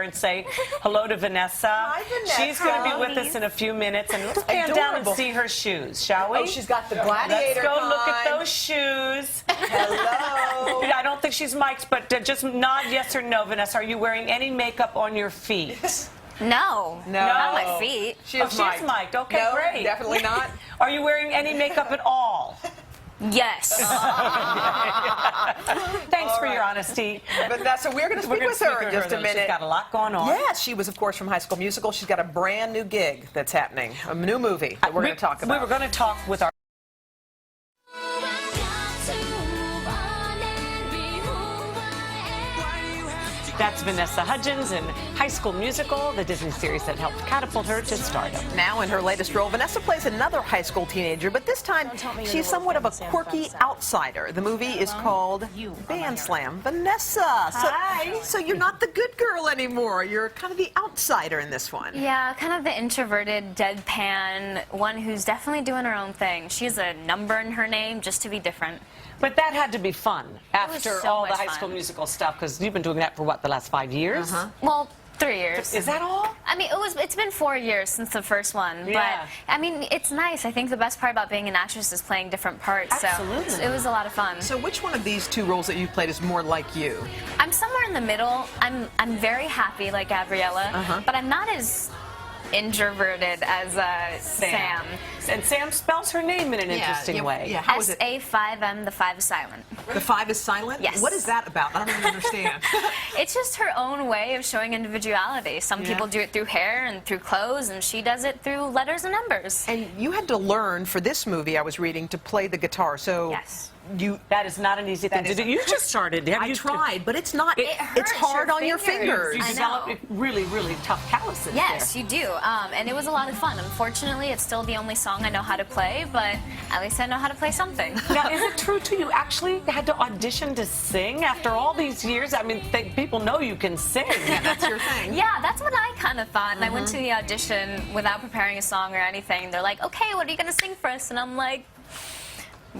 and say hello to Vanessa. Hi, Vanessa. She's going to be with us in a few minutes, and let's pan down and see her shoes, shall we? Oh, she's got the gladiator Let's go kind. look at those shoes. Hello. I don't think she's mic'd, but just nod yes or no, Vanessa. Are you wearing any makeup on your feet? No. Not my feet. She is mic'd. Okay, no, great. Definitely not. Are you wearing any makeup at all? Yes. Thanks for your honesty. Vanessa, we're going to speak with her in just a minute. She's got a lot going on. Yes, she was, of course, from High School Musical. She's got a brand new gig that's happening, a new movie that we're going to talk about. We were going to talk with our... That's Vanessa Hudgens in High School Musical, the Disney series that helped catapult her to stardom. Now in her latest role, Vanessa plays another high school teenager, but this time she's somewhat of a quirky outsider. The movie is called Band Slam. Vanessa! Hi! So you're not the good girl anymore. You're kind of the outsider in this one. Yeah, kind of the introverted, deadpan, one who's definitely doing her own thing. She has a number in her name just to be different. But that had to be fun after so all the much High School fun. Musical stuff, because you've been doing that for, what, the last 5 years? Well, 3 years. Is that all? I mean, it's been 4 years since the first one, Yeah. but I mean, it's nice. I think the best part about being an actress is playing different parts. Absolutely. So it was a lot of fun. So which one of these two roles that you've played is more like you? I'm somewhere in the middle. I'm very happy like Gabriella, but I'm not as introverted as Sam. And Sam spells her name in an interesting way. Yeah, how is it? S-A-5-M, the 5 is silent. The 5 is silent? Yes. What is that about? I don't even understand. It's just her own way of showing individuality. Some people do it through hair and through clothes, and she does it through letters and numbers. And you had to learn for this movie, I was reading, to play the guitar. So Yes. That is not an easy thing to do. You just started. I tried, but it's not. It it's hurts hard your on your fingers. You I develop know. really, really tough calluses Yes, there. you do. And it was a lot of fun. Unfortunately, it's still the only song I know how to play, but at least I know how to play something. Now, is it true too? You actually had to audition to sing after all these years? I mean, people know you can sing. Yeah, that's your thing. Yeah, that's what I kind of thought. And I went to the audition without preparing a song or anything. They're like, okay, what are you going to sing for us? And I'm like,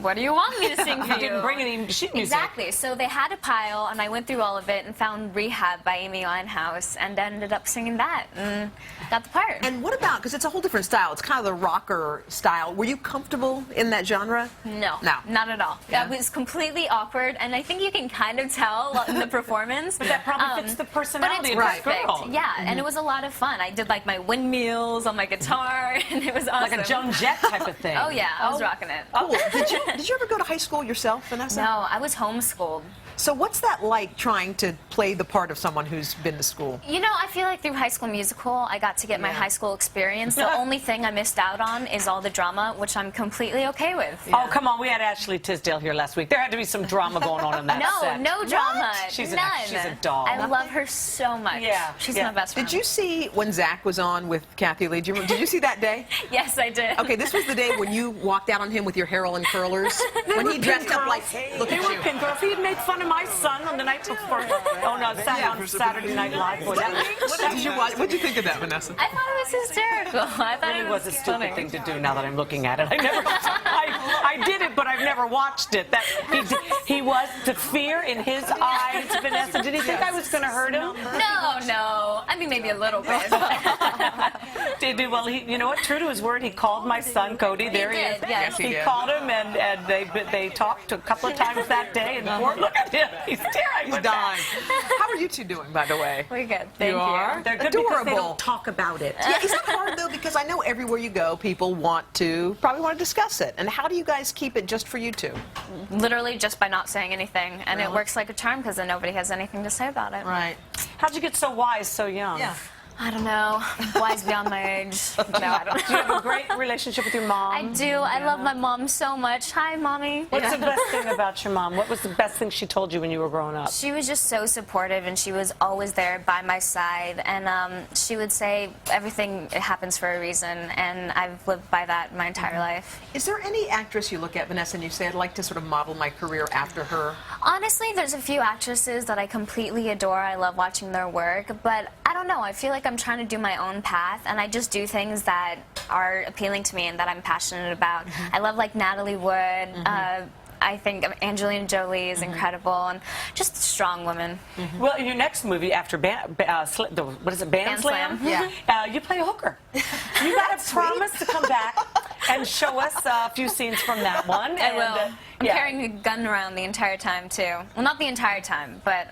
what do you want me to sing for you? You didn't bring any sheet music. Exactly. So they had a pile, and I went through all of it and found Rehab by Amy Winehouse and ended up singing that and got the part. And what about, because it's a whole different style, it's kind of the rocker style. Were you comfortable in that genre? No, No. not at all. Yeah. That was completely awkward, and I think you can kind of tell in the performance. But that probably fits the personality but of it's this perfect. girl. Yeah, and it was a lot of fun. I did like my windmills on my guitar, and it was awesome. Like a Joan Jett type of thing. Oh yeah, I was rocking it. Cool. Did you ever go to high school yourself, Vanessa? No, I was homeschooled. So what's that like, trying to play the part of someone who's been to school? You know, I feel like through High School Musical, I got to get my high school experience. The only thing I missed out on is all the drama, which I'm completely okay with. Oh, come on. We had Ashley Tisdale here last week. There had to be some drama going on in that set. No drama. She's None. she's a doll. I love her so much. Yeah, She's yeah. my best friend. Did you see when Zach was on with Kathy Lee? Did you see that day? Yes, I did. Okay, this was the day when you walked out on him with your hair all in curlers. When he dressed up like, look They at were you. pin girls. He had made fun of my son on the night before. Oh, no, on Saturday Night Live. What did you think of that, Vanessa? I thought it was hysterical. I thought It it was a stupid thing to do now that I'm looking at it. I did it, but I've never watched it. He was, the fear in his eyes, Vanessa. Did he think I was going to hurt him? No. I mean, maybe a little bit. Well, you know what? True to his word, he called my son Cody. There he is. did, yes. He called him, and they talked a couple of times that day. And look at him. He's tearing. He's dying. How are you two doing, by the way? We're good. Thank you. are? They're good because they Adorable. don't talk about it. Yeah, is that hard though? Because I know everywhere you go, people probably want to discuss it. And how do you guys keep it just for you two? Literally just by not saying anything. And it works like a charm because then nobody has anything to say about it. Right. How'd you get so wise so young? Yeah. I don't know. Wise beyond my age. No, I don't. Do you have a great relationship with your mom? I do. I love my mom so much. Hi, Mommy. What's the best thing about your mom? What was the best thing she told you when you were growing up? She was just so supportive, and she was always there by my side. And she would say everything happens for a reason, and I've lived by that my entire life. Is there any actress you look at, Vanessa, and you say, I'd like to sort of model my career after her? Honestly, there's a few actresses that I completely adore. I love watching their work, but I don't know. I feel like I'm trying to do my own path, and I just do things that are appealing to me and that I'm passionate about. I love like Natalie Wood. I think Angelina Jolie is incredible and just a strong woman. Well, in your next movie after what is it, Band Slam? Yeah. You play a hooker. You got to promise to come back and show us a few scenes from that one. I will. I'm yeah. carrying a gun around the entire time too. Well, not the entire time, but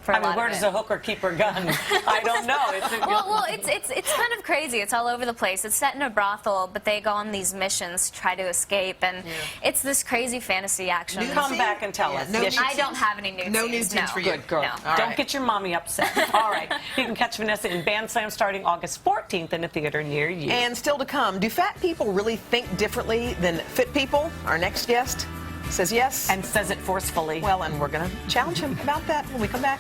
for a lot where of does it. a hooker keep her gun? I don't know. Well, it's kind of crazy. It's all over the place. It's set in a brothel, but they go on these missions to try to escape, and it's this crazy fantasy action. Come back and tell us. No Yes, I don't have any nude No scenes. nude scenes for you. Good girl. No. Don't get your mommy upset. All right. You can catch Vanessa in Band Slam starting August 14th in a theater near you. And still to come, do fat people really think differently than fit people? Our next guest says yes. And says it forcefully. Well, and we're going to challenge him about that when we come back.